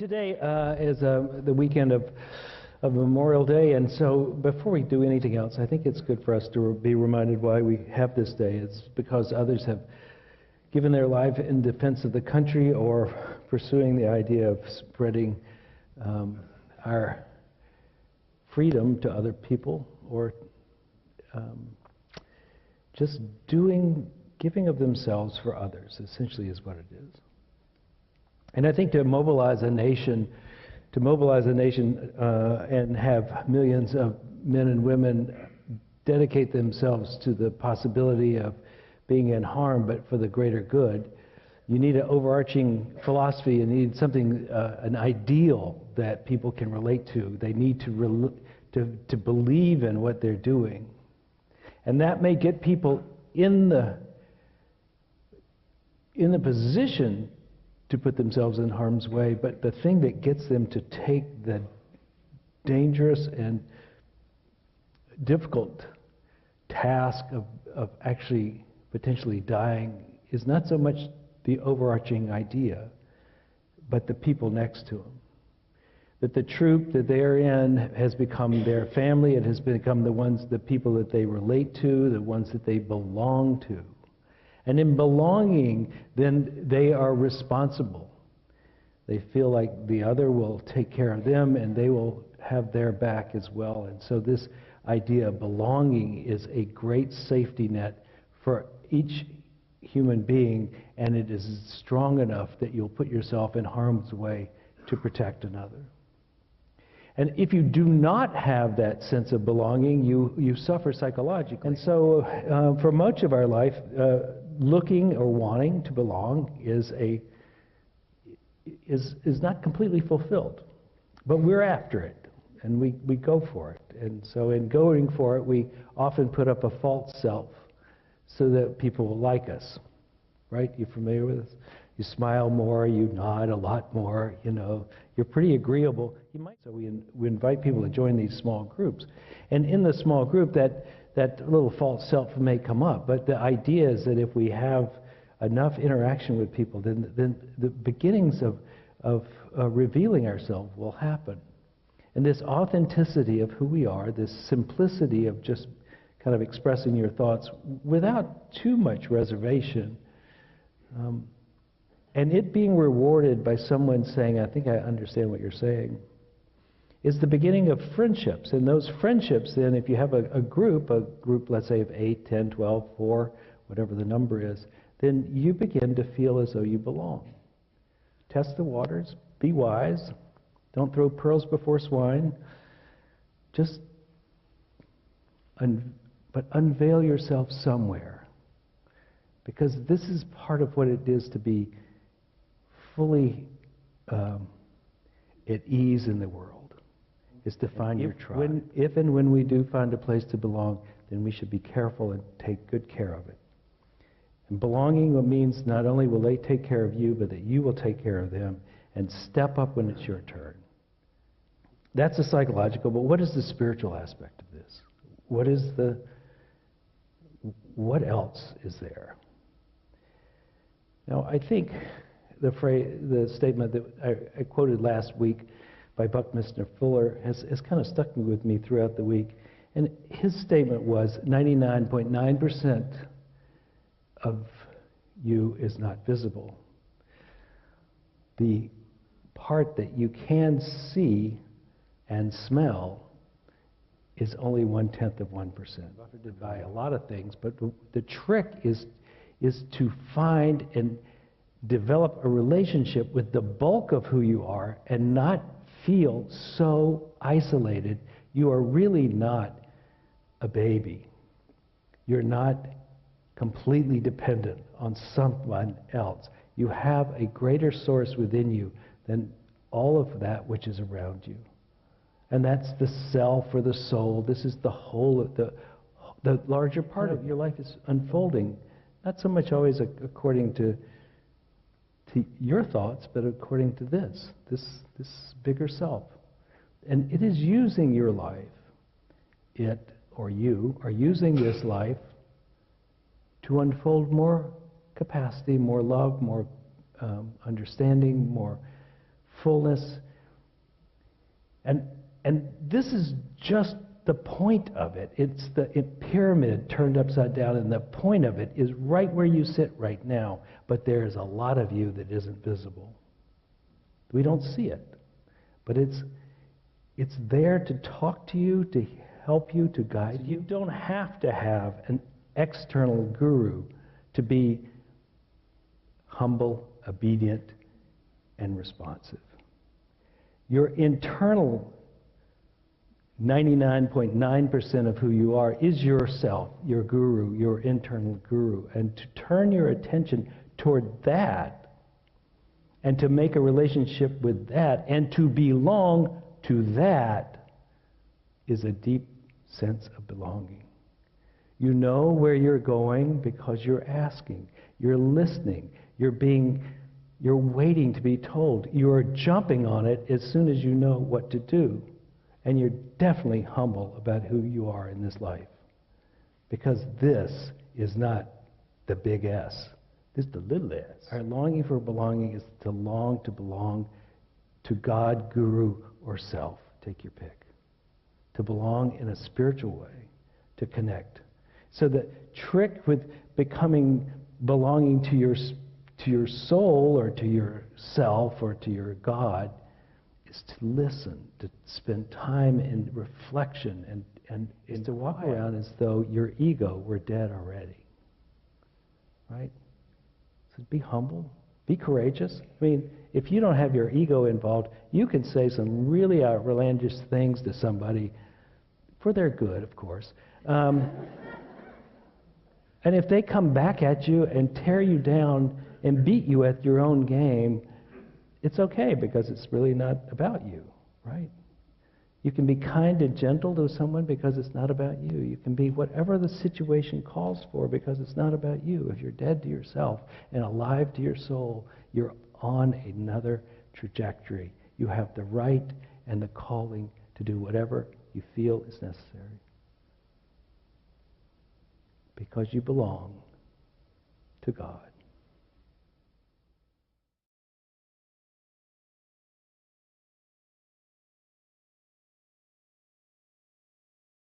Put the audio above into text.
Today is the weekend of Memorial Day, and so before we do anything else, I think it's good for us to be reminded why we have this day. It's because others have given their life in defense of the country or pursuing the idea of spreading our freedom to other people, or just giving of themselves for others, essentially is what it is. And I think to mobilize a nation and have millions of men and women dedicate themselves to the possibility of being in harm, but for the greater good, you need an overarching philosophy. You need something, an ideal that people can relate to. They need to believe in what they're doing, and that may get people in the position to put themselves in harm's way, but the thing that gets them to take the dangerous and difficult task of actually potentially dying is not so much the overarching idea, but the people next to them. That the troop that they're in has become their family. It has become the people that they relate to, the ones that they belong to. And in belonging, then they are responsible. They feel like the other will take care of them and they will have their back as well. And so this idea of belonging is a great safety net for each human being, and it is strong enough that you'll put yourself in harm's way to protect another. And if you do not have that sense of belonging, you suffer psychologically. And so for much of our life, looking or wanting to belong is not completely fulfilled. But we're after it, and we go for it. And so in going for it, we often put up a false self so that people will like us. Right? You familiar with this? You smile more, you nod a lot more, you're pretty agreeable. So we invite people to join these small groups. And in the small group, that little false self may come up. But the idea is that if we have enough interaction with people, then the beginnings of revealing ourselves will happen. And this authenticity of who we are, this simplicity of just kind of expressing your thoughts without too much reservation, and it being rewarded by someone saying, I think I understand what you're saying, is the beginning of friendships. And those friendships, then, if you have a group, let's say, of 8, 10, 12, 4, whatever the number is, then you begin to feel as though you belong. Test the waters, be wise, don't throw pearls before swine, but unveil yourself somewhere. Because this is part of what it is to be fully at ease in the world, is to find your tribe. If and when we do find a place to belong, then we should be careful and take good care of it. And belonging means not only will they take care of you, but that you will take care of them and step up when it's your turn. That's the psychological, but what is the spiritual aspect of this? What else is there? Now, I think the statement that I quoted last week by Buckminster Fuller has kind of stuck with me throughout the week. And his statement was 99.9% of you is not visible. The part that you can see and smell is only 1/10 of 1%. Buffeted by a lot of things, but the trick is to find and develop a relationship with the bulk of who you are and not feel so isolated. You are really not a baby. You're not completely dependent on someone else. You have a greater source within you than all of that which is around you. And that's the self or the soul. This is the whole of the larger part of your life is unfolding. Not so much always according to your thoughts, but according to this bigger self. And it is using your life, it or you are using this life to unfold more capacity, more love, more understanding, more fullness. And this is just the point of it. It's the pyramid turned upside down, and the point of it is right where you sit right now. But there's a lot of you that isn't visible. We don't see it. But it's there to talk to you, to help you, to guide you. You don't have to have an external guru to be humble, obedient, and responsive. Your internal 99.9% of who you are is yourself, your guru, your internal guru. And to turn your attention toward that, and to make a relationship with that, and to belong to that, is a deep sense of belonging. You know where you're going because you're asking, you're listening, you're waiting to be told. You're jumping on it as soon as you know what to do. And you're definitely humble about who you are in this life. Because this is not the big S. This is the little s. Our longing for belonging is to long to belong to God, Guru, or self. Take your pick. To belong in a spiritual way. To connect. So the trick with belonging to your soul or to yourself or to your God is to listen, to spend time in reflection, and is to walk around as though your ego were dead already. Right? So be humble, be courageous. I mean, if you don't have your ego involved, you can say some really outlandish things to somebody for their good, of course. And if they come back at you and tear you down and beat you at your own game, it's okay, because it's really not about you, right? You can be kind and gentle to someone because it's not about you. You can be whatever the situation calls for because it's not about you. If you're dead to yourself and alive to your soul, you're on another trajectory. You have the right and the calling to do whatever you feel is necessary. Because you belong to God.